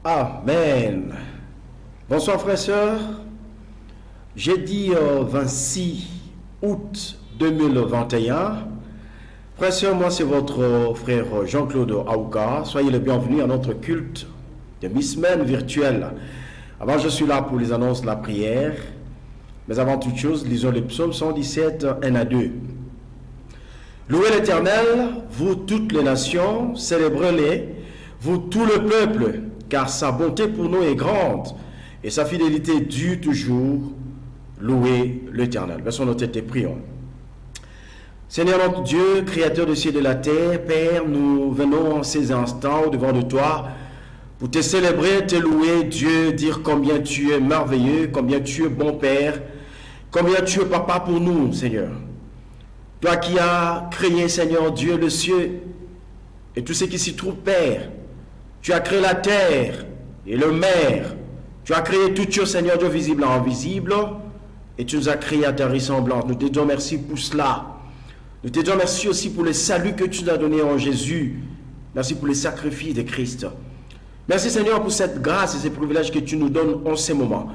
Amen. Bonsoir frères et sœurs. Jeudi 26 août 2021. Frères et sœurs, moi c'est votre frère Jean-Claude Aouka. Soyez les bienvenus à notre culte de mi-semaine virtuelle. Avant, je suis là pour les annonces de la prière. Mais avant toute chose, lisons le psaume 117, 1 à 2. Louez l'Éternel, vous toutes les nations, célébrez-les, vous tout le peuple, car sa bonté pour nous est grande et sa fidélité dure toujours. Louez l'Éternel. Baissons nos têtes et prions. Seigneur notre Dieu, Créateur du ciel et de la terre, Père, nous venons en ces instants au-devant de toi pour te célébrer, te louer, Dieu, dire combien tu es merveilleux, combien tu es bon Père, combien tu es Papa pour nous, Seigneur. Toi qui as créé, Seigneur Dieu, le ciel et tout ce qui s'y trouve, Père. Tu as créé la terre et le mer. Tu as créé toutes choses, Seigneur Dieu, visible et invisible. Et tu nous as créé à ta ressemblance. Nous te disons merci pour cela. Nous te disons merci aussi pour le salut que tu nous as donné en Jésus. Merci pour le sacrifice de Christ. Merci, Seigneur, pour cette grâce et ces privilèges que tu nous donnes en ces moments.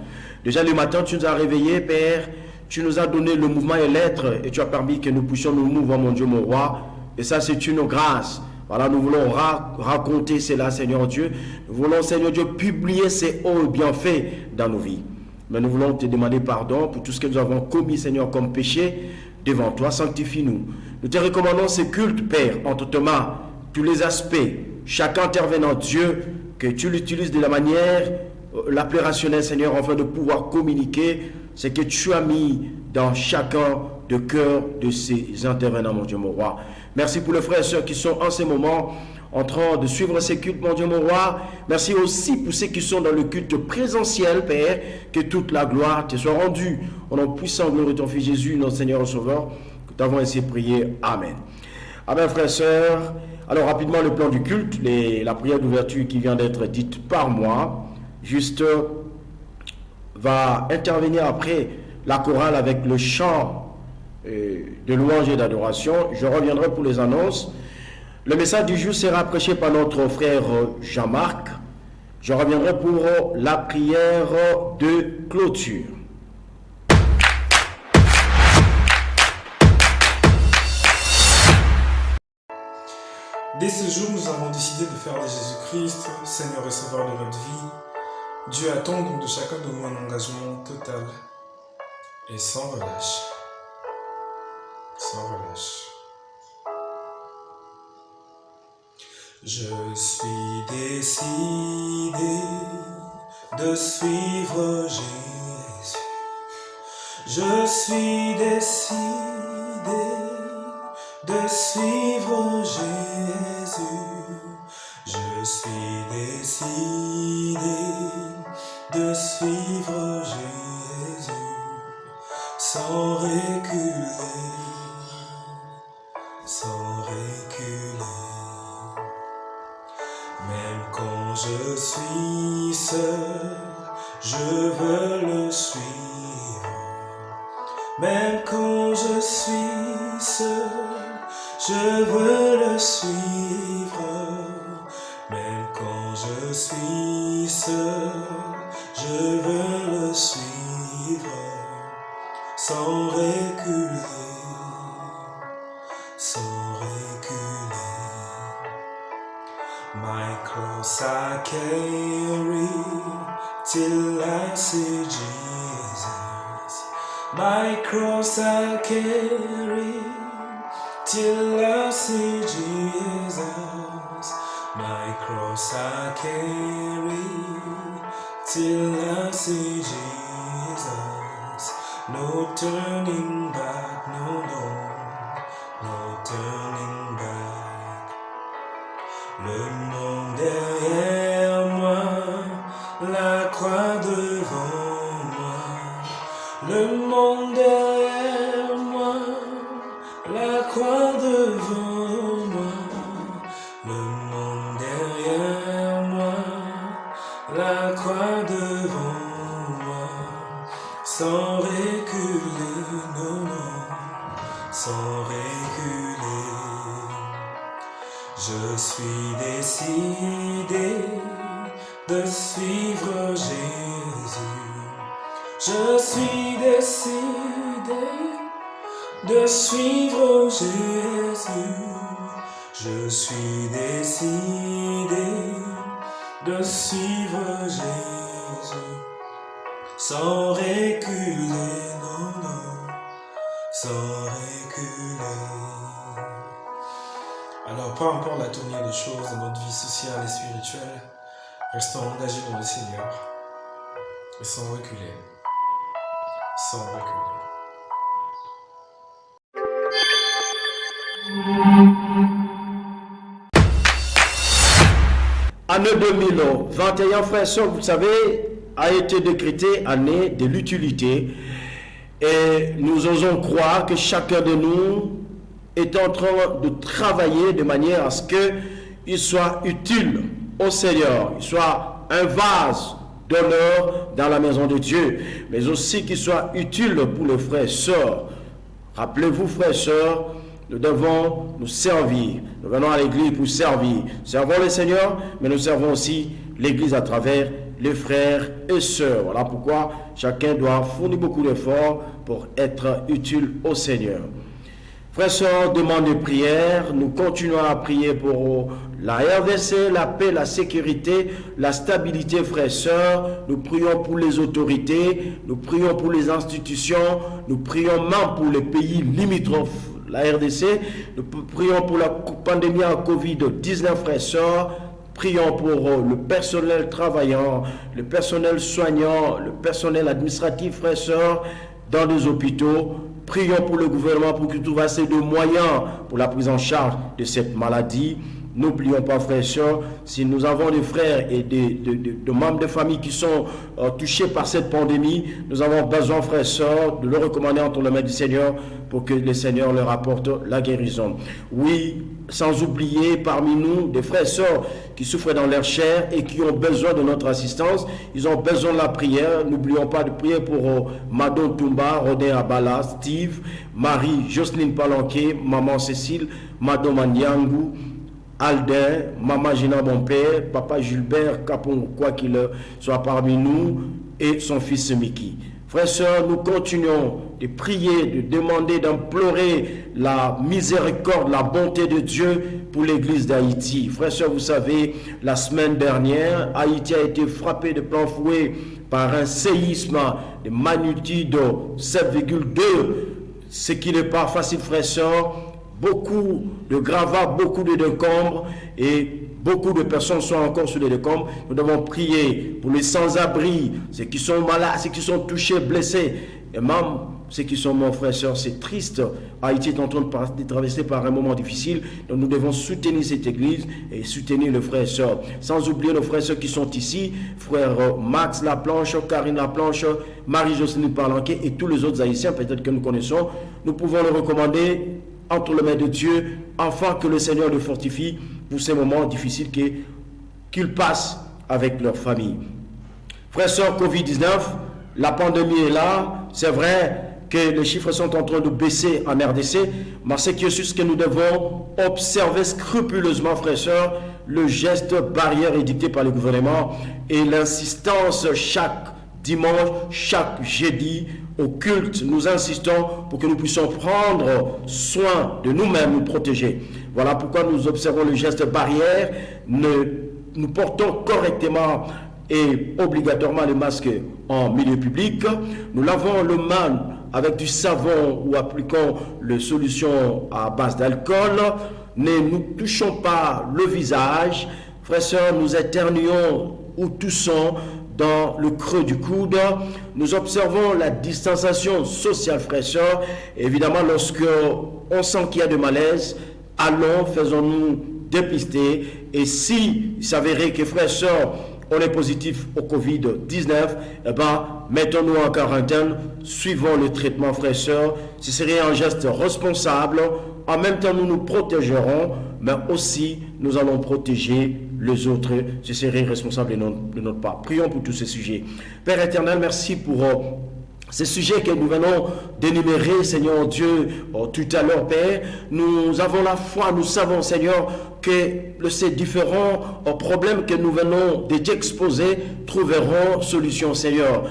Déjà le matin, tu nous as réveillés, Père. Tu nous as donné le mouvement et l'être. Et tu as permis que nous puissions nous mouvoir, mon Dieu, mon roi. Et ça, c'est une grâce. Voilà, nous voulons raconter cela, Seigneur Dieu. Nous voulons, Seigneur Dieu, publier ces hauts bienfaits dans nos vies. Mais nous voulons te demander pardon pour tout ce que nous avons commis, Seigneur, comme péché devant toi. Sanctifie-nous. Nous te recommandons ce culte, Père, entre tes mains, tous les aspects, chaque intervenant, Dieu, que tu l'utilises de la manière la plus rationnelle, Seigneur, afin de pouvoir communiquer ce que tu as mis dans chacun de cœur de ces intervenants, mon Dieu, mon roi. Merci pour les frères et sœurs qui sont en ce moment en train de suivre ces cultes, mon Dieu, mon roi. Merci aussi pour ceux qui sont dans le culte présentiel, Père, que toute la gloire te soit rendue. Au nom puissant, gloire de ton Fils Jésus, notre Seigneur et Sauveur, que nous avons ainsi prié. Amen. Amen, frères et sœurs. Alors, rapidement, le plan du culte, la prière d'ouverture qui vient d'être dite par moi, juste va intervenir après la chorale avec le chant de louange et d'adoration. Je reviendrai pour les annonces. Le message du jour sera prêché par notre frère Jean-Marc. Je reviendrai pour la prière de clôture. Dès ce jour, nous avons décidé de faire de Jésus-Christ, Seigneur et Sauveur de notre vie, Dieu attend donc de chacun de nous un engagement total et sans relâche. Sans relâche. Je suis décidé de suivre Jésus. Je suis décidé de suivre Jésus. Je suis décidé de suivre Jésus sans reculer, sans reculer. Même quand je suis seul, je veux le suivre. Même quand je suis seul, je veux le suivre. Même quand je suis seul, je veux le suivre. Sans reculer, sans reculer. My cross I carry till I see Jesus. My cross I carry till I see Jesus. My cross I carry till I see Jesus. No turning back, no, no, no turning back. Le monde derrière moi, la croix devant moi. Le monde derrière moi, la croix devant moi. Le monde derrière moi, la croix devant moi. sans reculer, non, non, sans reculer. Je suis décidé de suivre Jésus. Je suis décidé de suivre Jésus. Je suis décidé de suivre Jésus. Sans reculer, non, non, sans reculer. Alors, peu importe la tournure de choses dans notre vie sociale et spirituelle, restons engagés dans le Seigneur et sans reculer, sans reculer. Année 2021, frères et sœurs, vous savez, a été décrétée année de l'utilité. Et nous osons croire que chacun de nous est en train de travailler de manière à ce qu'il soit utile au Seigneur, il soit un vase d'honneur dans la maison de Dieu, mais aussi qu'il soit utile pour les frères et sœurs. Rappelez-vous, frères et sœurs, nous devons nous servir. Nous venons à l'église pour servir. Servons le Seigneur, mais nous servons aussi l'église à travers les frères et sœurs. Voilà pourquoi chacun doit fournir beaucoup d'efforts pour être utile au Seigneur. Frères et sœurs, demande de prière. Nous continuons à prier pour la RDC, la paix, la sécurité, la stabilité, frères et sœurs. Nous prions pour les autorités, nous prions pour les institutions, nous prions même pour les pays limitrophes. La RDC, nous prions pour la pandémie à Covid-19, frères et sœurs. Prions pour le personnel travaillant, le personnel soignant, le personnel administratif, frères et sœurs, dans les hôpitaux. Prions pour le gouvernement pour qu'il trouve assez de moyens pour la prise en charge de cette maladie. N'oublions pas, frères et sœurs, si nous avons des frères et des membres de famille qui sont touchés par cette pandémie, nous avons besoin, frères et sœurs, de le recommander entre les mains du Seigneur pour que le Seigneur leur apporte la guérison. Oui, sans oublier parmi nous des frères et sœurs qui souffrent dans leur chair et qui ont besoin de notre assistance. Ils ont besoin de la prière. N'oublions pas de prier pour Madon Toumba, Rodin Abala, Steve, Marie, Jocelyne Palanquet, Maman Cécile, Madon Mandiangou, Alden, Maman Gina Bonpère, Papa Gilbert Capon, quoi qu'il soit parmi nous, et son fils Mickey. Frères et sœurs, nous continuons de prier, de demander, d'implorer la miséricorde, la bonté de Dieu pour l'église d'Haïti. Frères et sœurs, vous savez, la semaine dernière, Haïti a été frappé de plein fouet par un séisme de magnitude 7,2, ce qui n'est pas facile, frères et sœurs. Beaucoup de gravats, beaucoup de décombres et beaucoup de personnes sont encore sur les décombres. Nous devons prier pour les sans-abri, ceux qui sont malades, ceux qui sont touchés, blessés, et même ceux qui sont morts, frères et sœurs. C'est triste. Haïti est en train de traverser par un moment difficile. Donc nous devons soutenir cette église et soutenir les frères et sœurs. Sans oublier nos frères et sœurs qui sont ici, frère Max Laplanche, Karine Laplanche, Marie-Jocelyne Palanquet et tous les autres Haïtiens, peut-être que nous connaissons. Nous pouvons les recommander entre les mains de Dieu, afin que le Seigneur les fortifie pour ces moments difficiles qu'ils passent avec leur famille. Frères et sœurs, Covid-19, la pandémie est là. C'est vrai que les chiffres sont en train de baisser en RDC, mais c'est que nous devons observer scrupuleusement, frères et sœurs, le geste barrière édicté par le gouvernement et l'insistance chaque dimanche, chaque jeudi, au culte, nous insistons pour que nous puissions prendre soin de nous-mêmes, nous protéger. Voilà pourquoi nous observons le geste barrière, nous portons correctement et obligatoirement les masques en milieu public, nous lavons le main avec du savon ou appliquons les solutions à base d'alcool, ne nous touchons pas le visage, frères et sœurs, nous éternuons ou toussons dans le creux du coude. Nous observons la distanciation sociale, frères et sœurs. Évidemment, lorsque on sent qu'il y a de malaise, allons, faisons-nous dépister. Et si il s'avérait que, frères et sœurs, on est positif au Covid-19, eh bien, mettons-nous en quarantaine, suivons le traitement, frères et sœurs. Ce serait un geste responsable. En même temps, nous nous protégerons, mais aussi nous allons protéger les autres. Ce serait responsable de notre part. Prions pour tous ces sujets. Père éternel, merci pour Ces sujets que nous venons d'énumérer, Seigneur Dieu, tout à l'heure, Père, nous avons la foi, nous savons, Seigneur, que ces différents problèmes que nous venons d'exposer trouveront solution, Seigneur.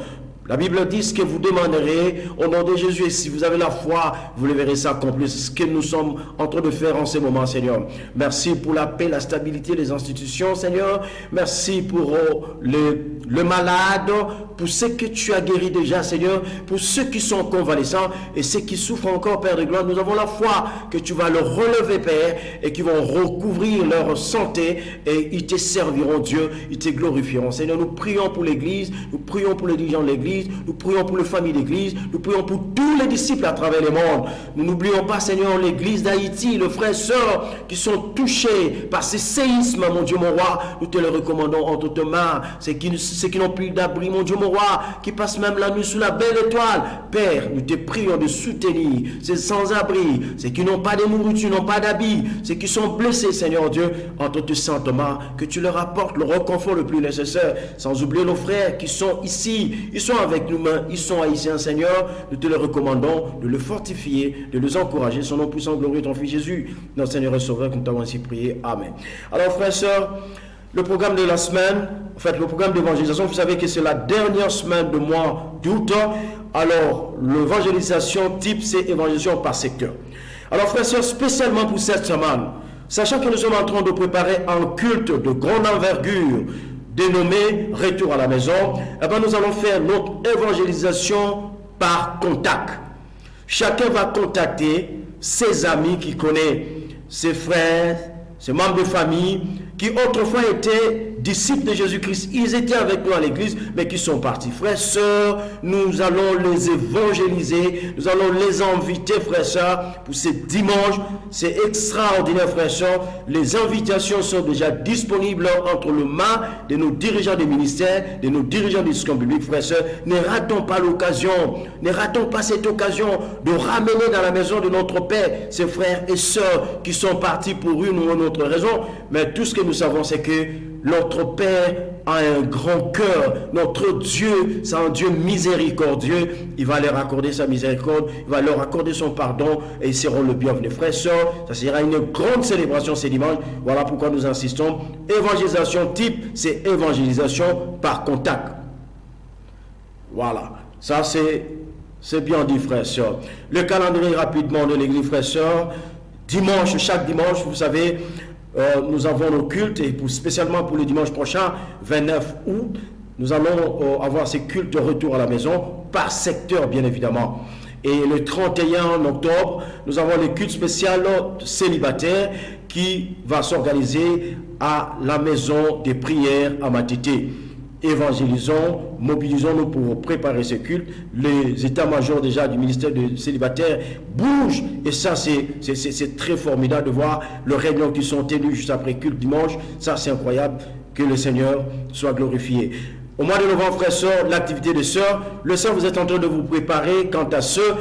La Bible dit ce que vous demanderez au nom de Jésus, et si vous avez la foi, vous le verrez s'accomplir. C'est ce que nous sommes en train de faire en ce moment, Seigneur. Merci pour la paix, la stabilité des institutions, Seigneur. Merci pour le malade, pour ceux que tu as guéris déjà, Seigneur, pour ceux qui sont convalescents et ceux qui souffrent encore, Père de gloire. Nous avons la foi que tu vas leur relever, Père, et qui vont recouvrir leur santé, et ils te serviront, Dieu, ils te glorifieront. Seigneur, nous prions pour l'Église, nous prions pour les dirigeants de l'Église, nous prions pour les familles d'Église, nous prions pour tous les disciples à travers le monde. Nous n'oublions pas, Seigneur, l'Église d'Haïti, les frères et sœurs qui sont touchés par ces séismes, mon Dieu, mon roi. Nous te les recommandons entre tes mains. Ceux qui n'ont plus d'abri, mon Dieu, mon roi, qui passent même la nuit sous la belle étoile. Père, nous te prions de soutenir ces sans-abri, ceux qui n'ont pas de nourriture, n'ont pas d'habits, ceux qui sont blessés, Seigneur Dieu, entre tes saintes mains, que tu leur apportes le réconfort le plus nécessaire, sans oublier nos frères qui sont ici, ils sont avec nous, ils sont haïtiens, Seigneur. Nous te les recommandons de le fortifier, de les encourager. Son nom puissant, glorieux, ton Fils Jésus, notre Seigneur et Sauveur, que nous t'avons ainsi prié. Amen. Alors, frères et sœurs, le programme de la semaine, en fait, le programme d'évangélisation, vous savez que c'est la dernière semaine du mois d'août. Alors, l'évangélisation type, c'est évangélisation par secteur. Alors, frères et sœurs, spécialement pour cette semaine, sachant que nous sommes en train de préparer un culte de grande envergure, dénommé Retour à la maison, eh bien, nous allons faire notre évangélisation par contact. Chacun va contacter ses amis qu'il connaît, ses frères, ses membres de famille, qui autrefois étaient disciples de Jésus-Christ. Ils étaient avec nous à l'église, mais qui sont partis. Frères, sœurs, nous allons les évangéliser, nous allons les inviter, frères, sœurs, pour ce dimanche. C'est extraordinaire, frères, sœurs. Les invitations sont déjà disponibles entre les mains de nos dirigeants des ministères, de nos dirigeants des discours publics, frères, sœurs. Ne ratons pas l'occasion, ne ratons pas cette occasion de ramener dans la maison de notre Père ces frères et sœurs qui sont partis pour une ou une autre raison. Mais tout ce que nous savons, c'est que notre Père a un grand cœur. Notre Dieu, c'est un Dieu miséricordieux. Il va leur accorder sa miséricorde, il va leur accorder son pardon, et ils seront le bienvenu. Frères et sœurs, ça sera une grande célébration ce dimanche. Voilà pourquoi nous insistons. Évangélisation type, c'est évangélisation par contact. Voilà, ça c'est bien dit, frères et sœurs. Le calendrier rapidement de l'église, frères et sœurs. Dimanche, chaque dimanche, vous savez, nous avons nos cultes, et spécialement pour le dimanche prochain, 29 août, nous allons avoir ces cultes de retour à la maison, par secteur bien évidemment. Et le 31 octobre, nous avons les cultes spéciaux célibataires qui va s'organiser à la maison des prières à Matité. Évangélisons, mobilisons-nous pour préparer ce culte. Les états-majors déjà du ministère des célibataires bougent, et ça c'est très formidable de voir les réunions qui sont tenues juste après culte dimanche. Ça c'est incroyable. Que le Seigneur soit glorifié. Au mois de novembre, frères et sœurs, l'activité des sœurs, le Seigneur, vous êtes en train de vous préparer. Quant à ceux,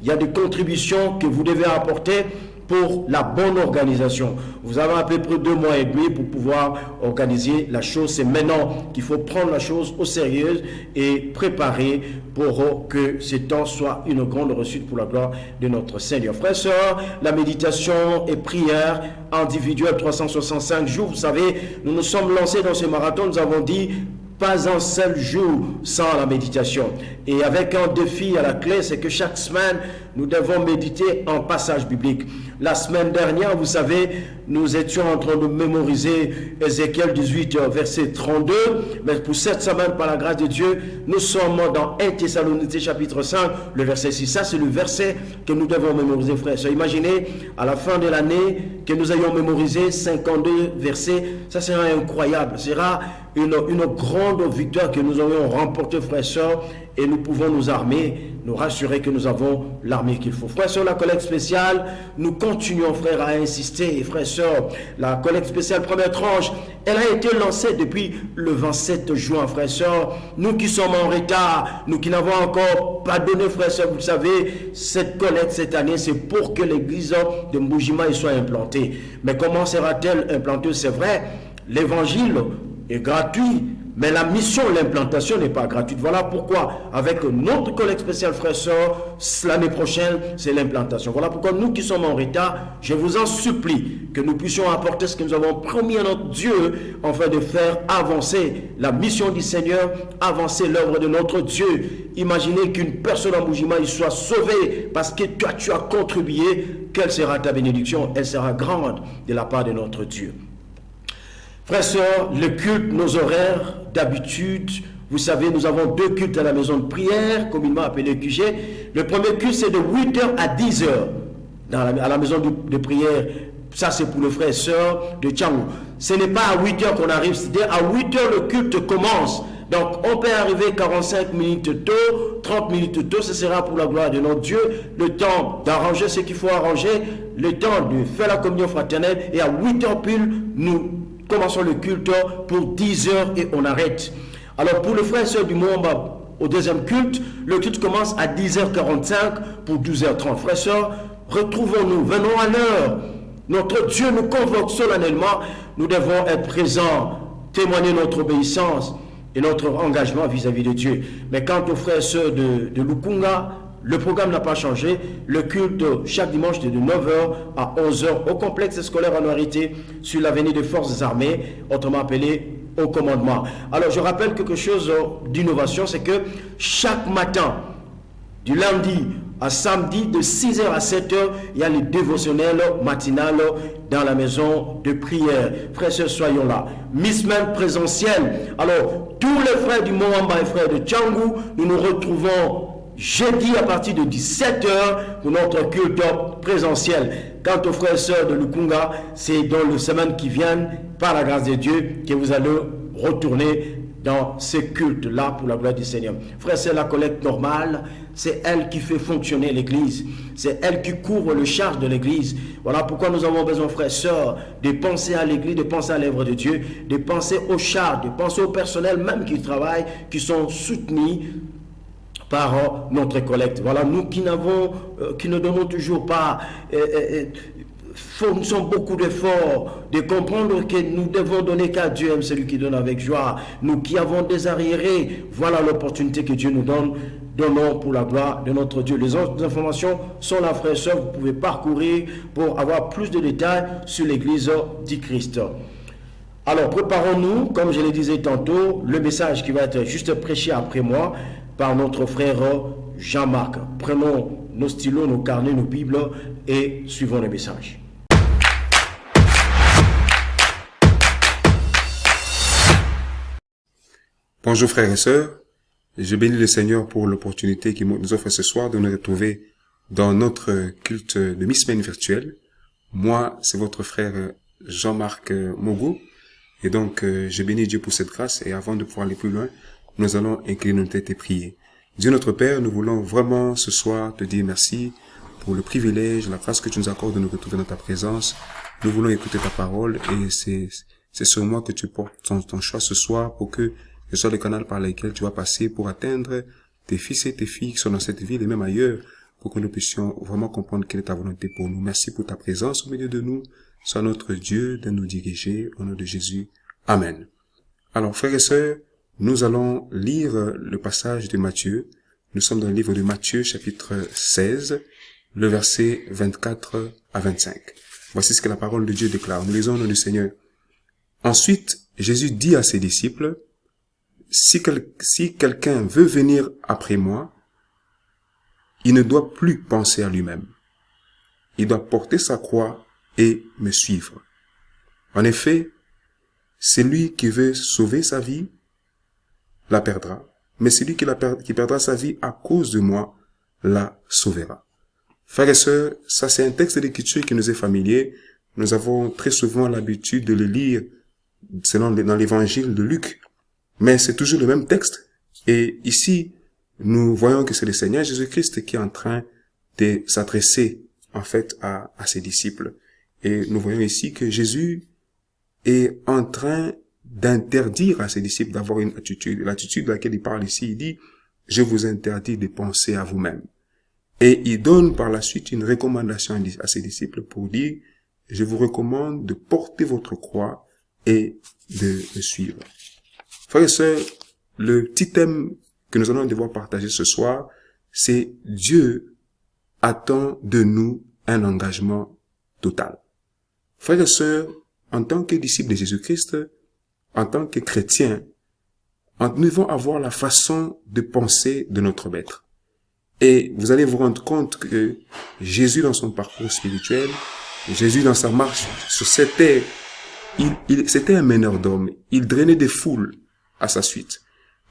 il y a des contributions que vous devez apporter pour la bonne organisation. Vous avez à peu près 2 mois et demi pour pouvoir organiser la chose. C'est maintenant qu'il faut prendre la chose au sérieux et préparer pour que ce temps soit une grande réussite pour la gloire de notre Seigneur. Frères et sœurs, la méditation et prière individuelle 365 jours. Vous savez, nous nous sommes lancés dans ce marathon. Nous avons dit pas un seul jour sans la méditation. Et avec un défi à la clé, c'est que chaque semaine, nous devons méditer un passage biblique. La semaine dernière, vous savez, nous étions en train de mémoriser Ézéchiel 18, verset 32. Mais pour cette semaine, par la grâce de Dieu, nous sommes dans 1 Thessaloniciens chapitre 5, le verset 6. Ça, c'est le verset que nous devons mémoriser, frères. Imaginez, à la fin de l'année, que nous ayons mémorisé 52 versets. Ça sera incroyable. Ce sera une grande victoire que nous aurions remportée, frères et sœurs, et nous pouvons nous armer, nous rassurer que nous avons l'armée qu'il faut. Frères et sœurs, la collecte spéciale, nous continuons, frères, à insister. Et frères et sœurs, la collecte spéciale première tranche, elle a été lancée depuis le 27 juin, frères et sœurs. Nous qui sommes en retard, nous qui n'avons encore pas donné, frères et sœurs, vous le savez, cette collecte cette année, c'est pour que l'église de Mboujima soit implantée. Mais comment sera-t-elle implantée? C'est vrai, l'évangile est gratuit, Mais la mission, l'implantation n'est pas gratuite. Voilà pourquoi, avec notre collègue spécial frère sœur, l'année prochaine, c'est l'implantation. Voilà pourquoi nous qui sommes en retard, je vous en supplie que nous puissions apporter ce que nous avons promis à notre Dieu, afin de faire avancer la mission du Seigneur, avancer l'œuvre de notre Dieu. Imaginez qu'une personne en Boujima il soit sauvée parce que toi tu as contribué. Quelle sera ta bénédiction? Elle sera grande de la part de notre Dieu. Frères et sœurs, le culte, nos horaires d'habitude, vous savez, nous avons 2 cultes à la maison de prière, communément appelé QG. Le premier culte, c'est de 8h à 10h à la maison de prière. Ça, c'est pour les frères et sœurs de Tchangou. Ce n'est pas à 8h qu'on arrive, c'est-à-dire à 8h, le culte commence. Donc, on peut arriver 45 minutes tôt, 30 minutes tôt, ce sera pour la gloire de notre Dieu. Le temps d'arranger ce qu'il faut arranger, le temps de faire la communion fraternelle, et à 8h pile, nous commençons le culte pour 10h et on arrête. Alors pour le frère et sœur du Mwamba, au deuxième culte, le culte commence à 10h45 pour 12h30. Frères et sœurs, retrouvons-nous, venons à l'heure. Notre Dieu nous convoque solennellement. Nous devons être présents, témoigner notre obéissance et notre engagement vis-à-vis de Dieu. Mais quant aux frères et sœurs de Lukunga, le programme n'a pas changé. Le culte chaque dimanche de 9h à 11h au complexe scolaire en Noirité sur l'avenue des Forces armées, autrement appelé au commandement. Alors je rappelle quelque chose d'innovation, c'est que chaque matin, du lundi à samedi, de 6h à 7h, il y a les dévotionnels matinales dans la maison de prière. Frères et sœurs, soyons là. Mi-semaine présentielle. Alors, tous les frères du Mwamba et frères de Tchangou, nous nous retrouvons jeudi à partir de 17h pour notre culte présentiel. Quant aux frères et sœurs de Lukunga, c'est dans les semaines qui viennent, par la grâce de Dieu, que vous allez retourner dans ces cultes-là pour la gloire du Seigneur. Frère, c'est la collecte normale, c'est elle qui fait fonctionner l'église, c'est elle qui couvre le charge de l'église. Voilà pourquoi nous avons besoin, frères et sœurs, de penser à l'église, de penser à l'œuvre de Dieu, de penser aux charges, de penser au personnel même qui travaille, qui sont soutenus par notre collecte. Voilà, nous qui ne donnons toujours pas, fournissons beaucoup d'efforts, de comprendre que nous devons donner qu'à Dieu aime celui qui donne avec joie. Nous qui avons des arriérés, voilà l'opportunité que Dieu nous donne. Donnons pour la gloire de notre Dieu. Les autres informations sont là, frères et sœurs. Vous pouvez parcourir pour avoir plus de détails sur l'église du Christ. Alors, préparons-nous, comme je le disais tantôt, le message qui va être juste prêché après moi par notre frère Jean-Marc. Prenons nos stylos, nos carnets, nos bibles et suivons le message. Bonjour frères et sœurs, je bénis le Seigneur pour l'opportunité qu'il nous offre ce soir de nous retrouver dans notre culte de mi-semaine virtuelle. Moi, c'est votre frère Jean-Marc Mogo, et donc je bénis Dieu pour cette grâce, et avant de pouvoir aller plus loin, nous allons incliner nos têtes et prier. Dieu notre Père, nous voulons vraiment ce soir te dire merci pour le privilège, la grâce que tu nous accordes de nous retrouver dans ta présence. Nous voulons écouter ta parole, et c'est sur moi que tu portes ton choix ce soir pour que ce soit le canal par lequel tu vas passer pour atteindre tes fils et tes filles qui sont dans cette ville et même ailleurs, pour que nous puissions vraiment comprendre quelle est ta volonté pour nous. Merci pour ta présence au milieu de nous. Sois notre Dieu de nous diriger au nom de Jésus. Amen. Alors, frères et sœurs, nous allons lire le passage de Matthieu. Nous sommes dans le livre de Matthieu, chapitre 16, le verset 24 à 25. Voici ce que la parole de Dieu déclare. Nous lisons au nom du Seigneur. Ensuite, Jésus dit à ses disciples, si quelqu'un veut venir après moi, il ne doit plus penser à lui-même. Il doit porter sa croix et me suivre. En effet, celui qui veut sauver sa vie la perdra, mais celui qui perdra sa vie à cause de moi la sauvera. Frères et sœurs, ça c'est un texte d'écriture qui nous est familier. Nous avons très souvent l'habitude de le lire dans l'évangile de Luc. Mais c'est toujours le même texte. Et ici, nous voyons que c'est le Seigneur Jésus-Christ qui est en train de s'adresser, en fait, à ses disciples. Et nous voyons ici que Jésus est en train d'interdire à ses disciples d'avoir une attitude. L'attitude de laquelle il parle ici, il dit, je vous interdis de penser à vous-même. Et il donne par la suite une recommandation à ses disciples pour dire, je vous recommande de porter votre croix et de me suivre. Frères et sœurs, le petit thème que nous allons devoir partager ce soir, c'est Dieu attend de nous un engagement total. Frères et sœurs, en tant que disciples de Jésus-Christ, en tant que chrétiens, nous devons avoir la façon de penser de notre Maître. Et vous allez vous rendre compte que Jésus, dans son parcours spirituel, Jésus, dans sa marche sur cette terre, c'était un meneur d'hommes. Il drainait des foules à sa suite.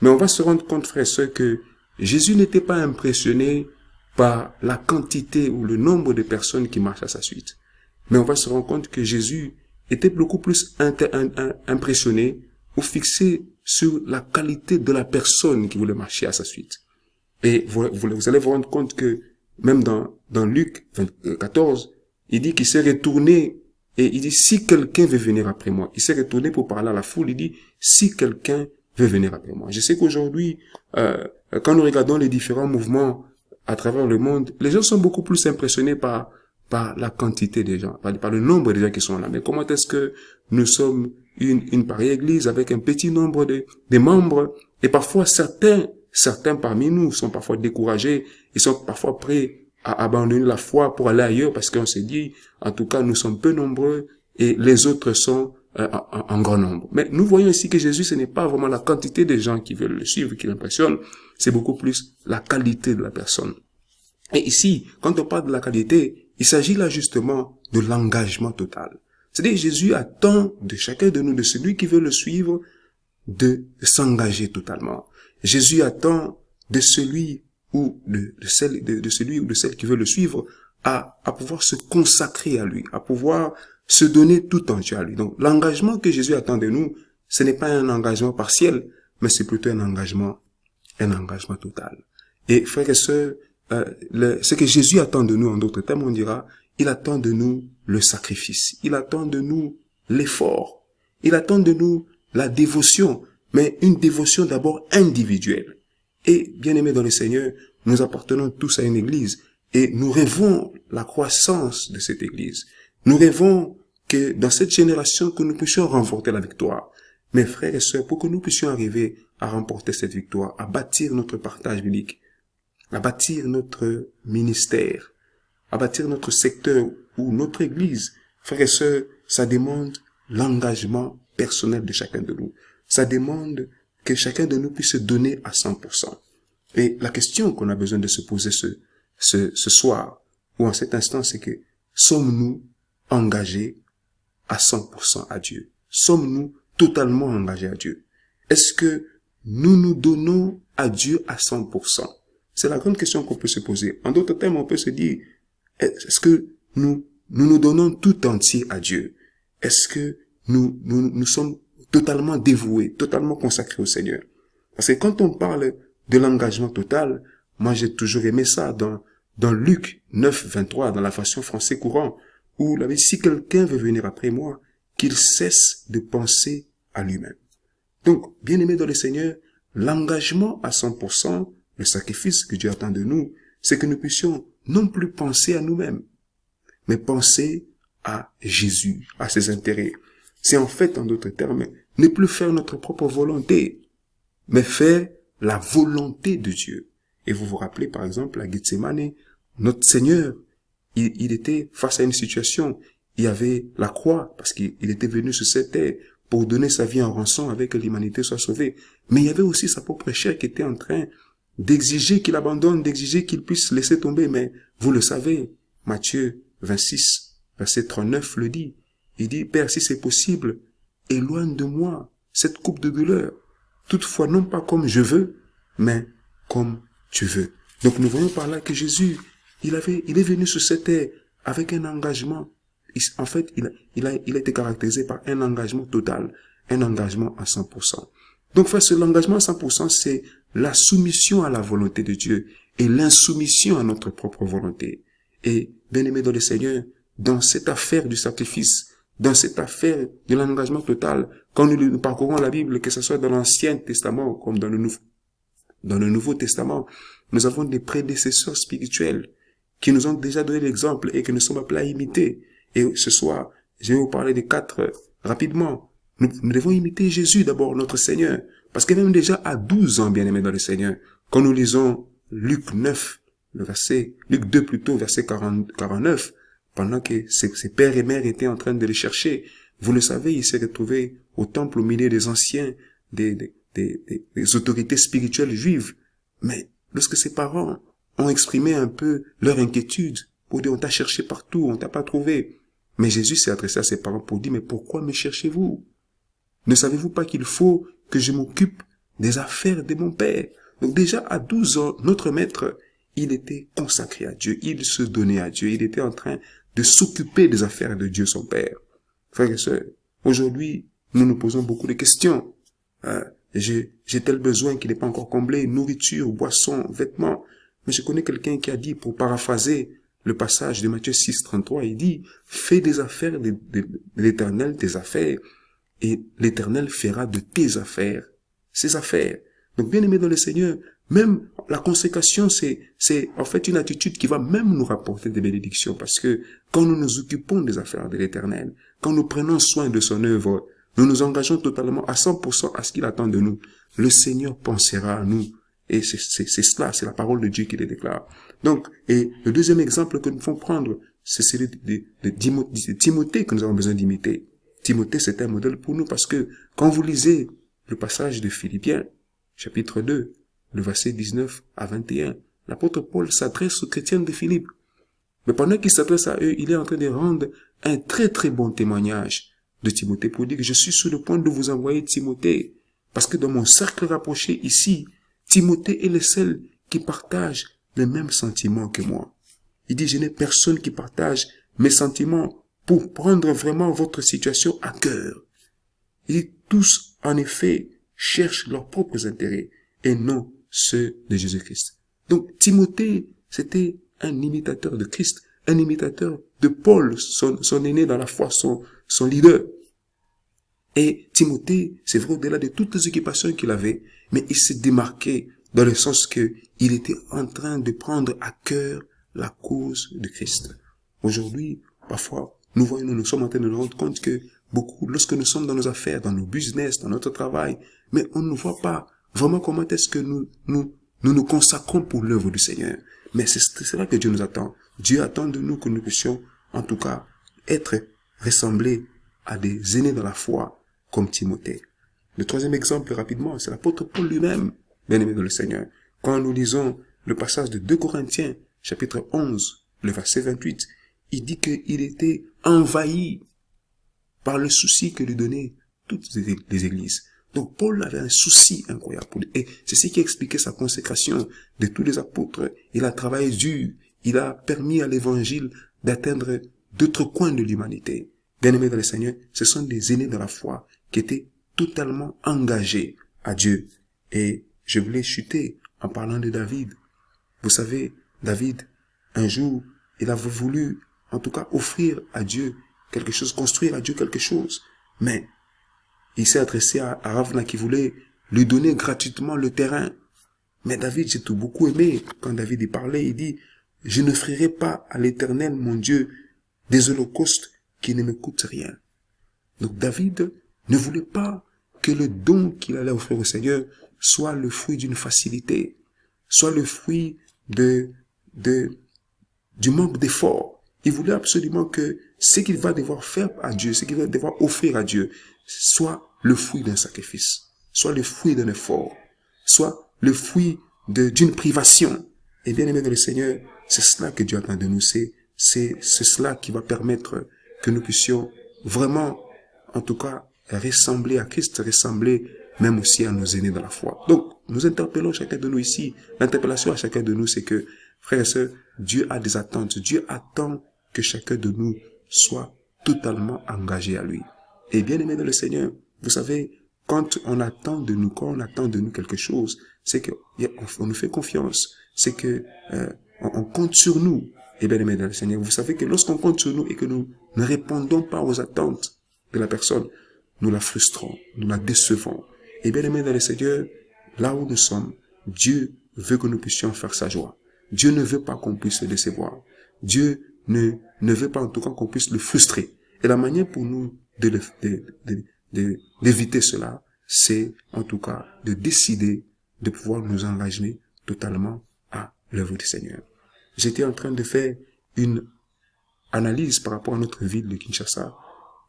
Mais on va se rendre compte, frères et sœurs, que Jésus n'était pas impressionné par la quantité ou le nombre de personnes qui marchent à sa suite. Mais on va se rendre compte que Jésus était beaucoup plus impressionné ou fixé sur la qualité de la personne qui voulait marcher à sa suite. Et vous allez vous rendre compte que même dans Luc 14, il dit qu'il s'est retourné et il dit, si quelqu'un veut venir après moi, il s'est retourné pour parler à la foule, il dit, si quelqu'un veut venir après moi. Je sais qu'aujourd'hui, quand nous regardons les différents mouvements à travers le monde, les gens sont beaucoup plus impressionnés par la quantité des gens, par le nombre de gens qui sont là. Mais comment est-ce que nous sommes une pareille église avec un petit nombre de membres, et parfois certains parmi nous sont parfois découragés, ils sont parfois prêts à abandonner la foi pour aller ailleurs parce qu'on s'est dit, en tout cas, nous sommes peu nombreux et les autres sont en grand nombre. Mais nous voyons ici que Jésus, ce n'est pas vraiment la quantité de gens qui veulent le suivre qui l'impressionne, c'est beaucoup plus la qualité de la personne. Et ici, quand on parle de la qualité, il s'agit là justement de l'engagement total. C'est-à-dire Jésus attend de chacun de nous, de celui qui veut le suivre, de s'engager totalement. Jésus attend de celui ou de celui ou de celle qui veut le suivre à pouvoir se consacrer à lui, à pouvoir se donner tout entier à lui. Donc l'engagement que Jésus attend de nous, ce n'est pas un engagement partiel, mais c'est plutôt un engagement total. Et frères et sœurs, ce que Jésus attend de nous, en d'autres termes, on dira, il attend de nous le sacrifice, il attend de nous l'effort, il attend de nous la dévotion, mais une dévotion d'abord individuelle. Et, bien-aimés dans le Seigneur, nous appartenons tous à une église et nous rêvons la croissance de cette église. Nous rêvons que dans cette génération, que nous puissions remporter la victoire. Mes frères et sœurs, pour que nous puissions arriver à remporter cette victoire, à bâtir notre partage biblique, à bâtir notre ministère, à bâtir notre secteur ou notre église, frères et sœurs, ça demande l'engagement personnel de chacun de nous. Ça demande que chacun de nous puisse se donner à 100%. Et la question qu'on a besoin de se poser ce soir, ou en cet instant, c'est que sommes-nous engagés à 100% à Dieu? Sommes-nous totalement engagés à Dieu? Est-ce que nous nous donnons à Dieu à 100%? C'est la grande question qu'on peut se poser. En d'autres termes, on peut se dire, est-ce que nous donnons tout entier à Dieu? Est-ce que nous sommes totalement dévoués, totalement consacrés au Seigneur? Parce que quand on parle de l'engagement total, moi j'ai toujours aimé ça dans Luc 9, 23, dans la version français courant, où il avait dit, si quelqu'un veut venir après moi, qu'il cesse de penser à lui-même. Donc, bien-aimés dans le Seigneur, l'engagement à 100%, le sacrifice que Dieu attend de nous, c'est que nous puissions non plus penser à nous-mêmes, mais penser à Jésus, à ses intérêts. C'est en fait, en d'autres termes, ne plus faire notre propre volonté, mais faire la volonté de Dieu. Et vous vous rappelez, par exemple, à Gethsemane, notre Seigneur, il était face à une situation, il y avait la croix, parce qu'il était venu sur cette terre pour donner sa vie en rançon avec que l'humanité soit sauvée. Mais il y avait aussi sa propre chair qui était en train d'exiger qu'il abandonne, d'exiger qu'il puisse laisser tomber. Mais vous le savez, Matthieu 26, verset 39 le dit. Il dit, Père, si c'est possible, éloigne de moi cette coupe de douleur. Toutefois, non pas comme je veux, mais comme tu veux. Donc nous voyons par là que Jésus, il est venu sur cette terre avec un engagement. En fait, il a été caractérisé par un engagement total, un engagement à 100%. Donc, frère, l'engagement à 100%, c'est la soumission à la volonté de Dieu et l'insoumission à notre propre volonté. Et, bien-aimés dans le Seigneur, dans cette affaire du sacrifice, dans cette affaire de l'engagement total, quand nous parcourons la Bible, que ce soit dans l'Ancien Testament comme dans le Nouveau Testament, nous avons des prédécesseurs spirituels qui nous ont déjà donné l'exemple et que nous sommes appelés à imiter. Et ce soir, je vais vous parler des 4 rapidement. Nous devons imiter Jésus d'abord, notre Seigneur, Parce que même déjà à 12 ans, bien-aimés dans le Seigneur, quand nous lisons Luc 9, Luc 2 plutôt, verset 49, pendant que ses pères et mères étaient en train de le chercher, vous le savez, il s'est retrouvé au temple au milieu des anciens, des autorités spirituelles juives. Mais lorsque ses parents ont exprimé un peu leur inquiétude, pour dire, on t'a cherché partout, on t'a pas trouvé. Mais Jésus s'est adressé à ses parents pour dire, mais pourquoi me cherchez-vous? Ne savez-vous pas qu'il faut que je m'occupe des affaires de mon Père? Donc déjà, à 12 ans, notre maître, il était consacré à Dieu, il se donnait à Dieu, il était en train de s'occuper des affaires de Dieu, son Père. Frères et sœurs, aujourd'hui, nous nous posons beaucoup de questions. J'ai tel besoin qui n'est pas encore comblé, nourriture, boisson, vêtements. Mais je connais quelqu'un qui a dit, pour paraphraser le passage de Matthieu 6, 33, il dit, fais des affaires de l'Éternel tes affaires, et l'Éternel fera de tes affaires ses affaires. Donc, bien aimé dans le Seigneur, même la consécration, c'est en fait une attitude qui va même nous rapporter des bénédictions, parce que quand nous nous occupons des affaires de l'Éternel, quand nous prenons soin de son œuvre, nous nous engageons totalement à 100% à ce qu'il attend de nous. Le Seigneur pensera à nous. Et c'est cela, c'est la parole de Dieu qui le déclare. Donc, et le deuxième exemple que nous devons prendre, c'est celui de Timothée que nous avons besoin d'imiter. Timothée, c'est un modèle pour nous parce que quand vous lisez le passage de Philippiens, chapitre 2, le verset 19 à 21, l'apôtre Paul s'adresse aux chrétiens de Philippe. Mais pendant qu'il s'adresse à eux, il est en train de rendre un très très bon témoignage de Timothée pour dire que je suis sur le point de vous envoyer Timothée. Parce que dans mon cercle rapproché ici, Timothée est le seul qui partage les mêmes sentiments que moi. Il dit, je n'ai personne qui partage mes sentiments pour prendre vraiment votre situation à cœur. Il dit, tous, en effet, cherchent leurs propres intérêts et non ceux de Jésus-Christ. Donc, Timothée, c'était un imitateur de Christ, un imitateur de Paul, son aîné dans la foi, son leader. Et Timothée, c'est vrai, au-delà de toutes les occupations qu'il avait, mais il s'est démarqué dans le sens que il était en train de prendre à cœur la cause de Christ. Aujourd'hui, parfois, nous sommes en train de nous rendre compte que beaucoup, lorsque nous sommes dans nos affaires, dans nos business, dans notre travail, mais on ne voit pas vraiment comment est-ce que nous consacrons pour l'œuvre du Seigneur. Mais c'est là que Dieu nous attend. Dieu attend de nous que nous puissions, en tout cas, être ressemblés à des aînés dans la foi, comme Timothée. Le troisième exemple, rapidement, c'est l'apôtre Paul lui-même, bien-aimé dans le Seigneur. Quand nous lisons le passage de 2 Corinthiens, chapitre 11, le verset 28, il dit qu'il était envahi par le souci que lui donnaient toutes les églises. Donc Paul avait un souci incroyable. Et c'est ce qui expliquait sa consécration de tous les apôtres. Il a travaillé dur. Il a permis à l'évangile d'atteindre d'autres coins de l'humanité. Bien-aimés dans le Seigneur, ce sont des aînés dans la foi qui étaient totalement engagés à Dieu. Et je voulais chuter en parlant de David. Vous savez, David, un jour, il avait voulu, en tout cas, offrir à Dieu quelque chose, construire à Dieu quelque chose. Mais il s'est adressé à Ravna qui voulait lui donner gratuitement le terrain. Mais David, j'ai tout beaucoup aimé. Quand David y parlait, il dit, je n'offrirai pas à l'Éternel, mon Dieu, des holocaustes qui ne me coûtent rien. Donc David ne voulait pas que le don qu'il allait offrir au Seigneur soit le fruit d'une facilité, soit le fruit du manque d'effort. Il voulait absolument que ce qu'il va devoir faire à Dieu, ce qu'il va devoir offrir à Dieu, soit le fruit d'un sacrifice, soit le fruit d'un effort, soit le fruit d'une privation. Et bien aimé dans le Seigneur, c'est cela que Dieu attend de nous, c'est cela qui va permettre que nous puissions vraiment, en tout cas, ressembler à Christ, ressembler même aussi à nos aînés dans la foi. Donc, nous interpellons chacun de nous ici. L'interpellation à chacun de nous, c'est que, frères et sœurs, Dieu a des attentes. Dieu attend que chacun de nous soit totalement engagé à lui. Et bien aimé dans le Seigneur, vous savez, quand on attend de nous quelque chose, c'est qu'on nous fait confiance. C'est que on compte sur nous. Et bien aimé dans le Seigneur, vous savez que lorsqu'on compte sur nous et que nous ne répondons pas aux attentes de la personne, nous la frustrons, nous la décevons. Et bien aimé dans le Seigneur, là où nous sommes, Dieu veut que nous puissions faire sa joie. Dieu ne veut pas qu'on puisse le décevoir. Dieu ne veut pas en tout cas qu'on puisse le frustrer. Et la manière pour nous d'éviter cela, c'est en tout cas de décider de pouvoir nous engager totalement à l'œuvre du Seigneur. J'étais en train de faire une analyse par rapport à notre ville de Kinshasa.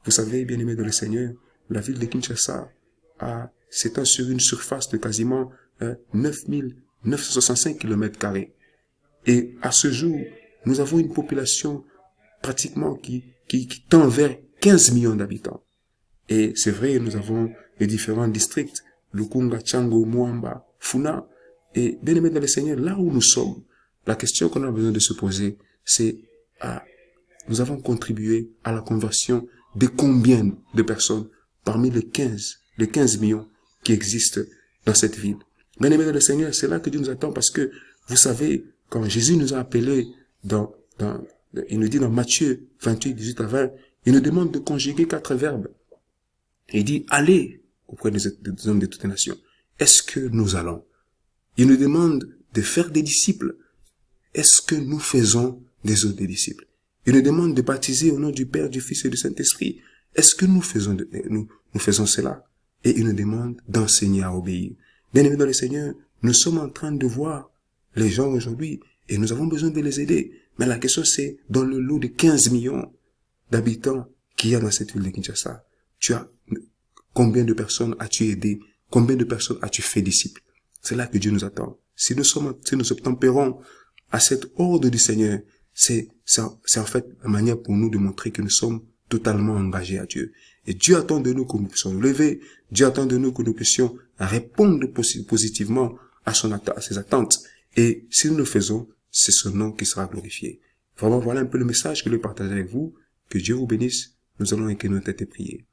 Vous savez, bien aimés dans le Seigneur, la ville de Kinshasa s'étend sur une surface de quasiment 9965 km². Et à ce jour, nous avons une population pratiquement qui tend vers 15 millions d'habitants. Et c'est vrai, nous avons les différents districts, Lukunga, Tchango, Mwamba, Funa. Et bien aimés dans le Seigneur, là où nous sommes, la question qu'on a besoin de se poser, c'est nous avons contribué à la conversion de combien de personnes parmi les 15 millions qui existent dans cette ville. Bien aimés dans le Seigneur, c'est là que Dieu nous attend parce que, vous savez, quand Jésus nous a appelés il nous dit dans Matthieu 28, 18 à 20, il nous demande de conjuguer 4 verbes. Il dit, allez auprès des hommes de toutes les nations. Est-ce que nous allons? Il nous demande de faire des disciples. Est-ce que nous faisons des autres disciples? Il nous demande de baptiser au nom du Père, du Fils et du Saint-Esprit. Est-ce que nous faisons cela? Et il nous demande d'enseigner à obéir. Bien aimés dans le Seigneur, nous sommes en train de voir les gens aujourd'hui et nous avons besoin de les aider. Mais la question c'est, dans le lot de 15 millions d'habitants qu'il y a dans cette ville de Kinshasa, combien de personnes as-tu aidé? Combien de personnes as-tu fait disciples? C'est là que Dieu nous attend. Si nous obtempérons à cette ordre du Seigneur, c'est en fait la manière pour nous de montrer que nous sommes totalement engagés à Dieu. Et Dieu attend de nous que nous puissions nous lever. Dieu attend de nous que nous puissions répondre positivement à ses attentes. Et si nous le faisons, c'est son nom qui sera glorifié. Vraiment, voilà un peu le message que je vais partager avec vous. Que Dieu vous bénisse. Nous allons incliner nos têtes et prier.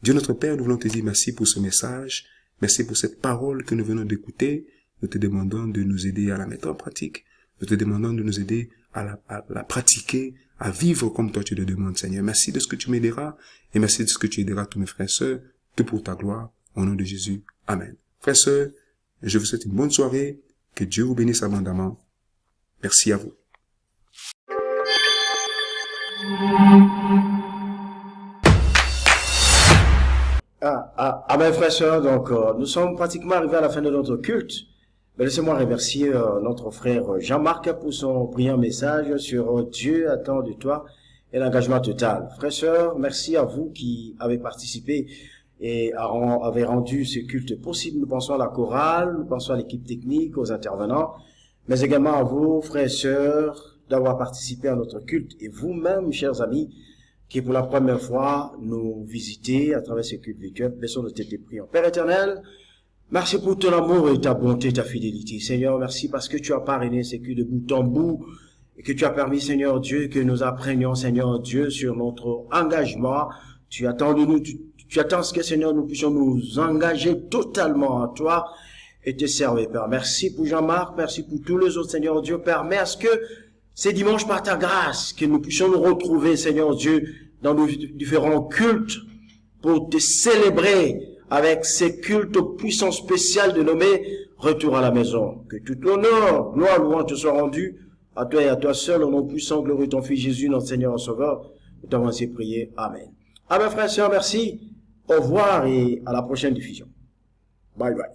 Dieu notre Père, nous voulons te dire merci pour ce message. Merci pour cette parole que nous venons d'écouter. Nous te demandons de nous aider à la mettre en pratique. Nous te demandons de nous aider à la pratiquer, à vivre comme toi tu le demandes, Seigneur. Merci de ce que tu m'aideras et merci de ce que tu aideras tous mes frères et sœurs, tout pour ta gloire, au nom de Jésus. Amen. Frères et sœurs, je vous souhaite une bonne soirée. Que Dieu vous bénisse abondamment. Merci à vous. Mes frères et sœurs, donc nous sommes pratiquement arrivés à la fin de notre culte. Mais laissez-moi remercier notre frère Jean-Marc pour son brillant message sur Dieu attend de toi et l'engagement total. Frères et sœurs, merci à vous qui avez participé et avez rendu ce culte possible. Nous pensons à la chorale, nous pensons à l'équipe technique, aux intervenants, mais également à vous, frères et sœurs, d'avoir participé à notre culte. Et vous-même, chers amis, qui pour la première fois nous visitez à travers ce culte virtuel, baissons nos têtes et prions. Père éternel, merci pour ton amour et ta bonté, ta fidélité. Seigneur, merci parce que tu as parrainé ce culte de bout en bout et que tu as permis, Seigneur Dieu, que nous apprenions, Seigneur Dieu, sur notre engagement. Tu attends de nous, tu attends ce que, Seigneur, nous puissions nous engager totalement à toi et te servir, Père. Merci pour Jean-Marc, merci pour tous les autres, Seigneur Dieu. Permets à ce que c'est dimanche par ta grâce que nous puissions nous retrouver, Seigneur Dieu, dans nos différents cultes pour te célébrer avec ces cultes aux puissances spéciales de nommer retour à la maison. Que tout honneur, gloire, louange te soit rendu à toi et à toi seul, au nom puissant, glorieux ton Fils Jésus, notre Seigneur et Sauveur. Nous t'avons ainsi prié. Amen. Amen, frères et sœurs, merci. Au revoir et à la prochaine diffusion. Bye bye.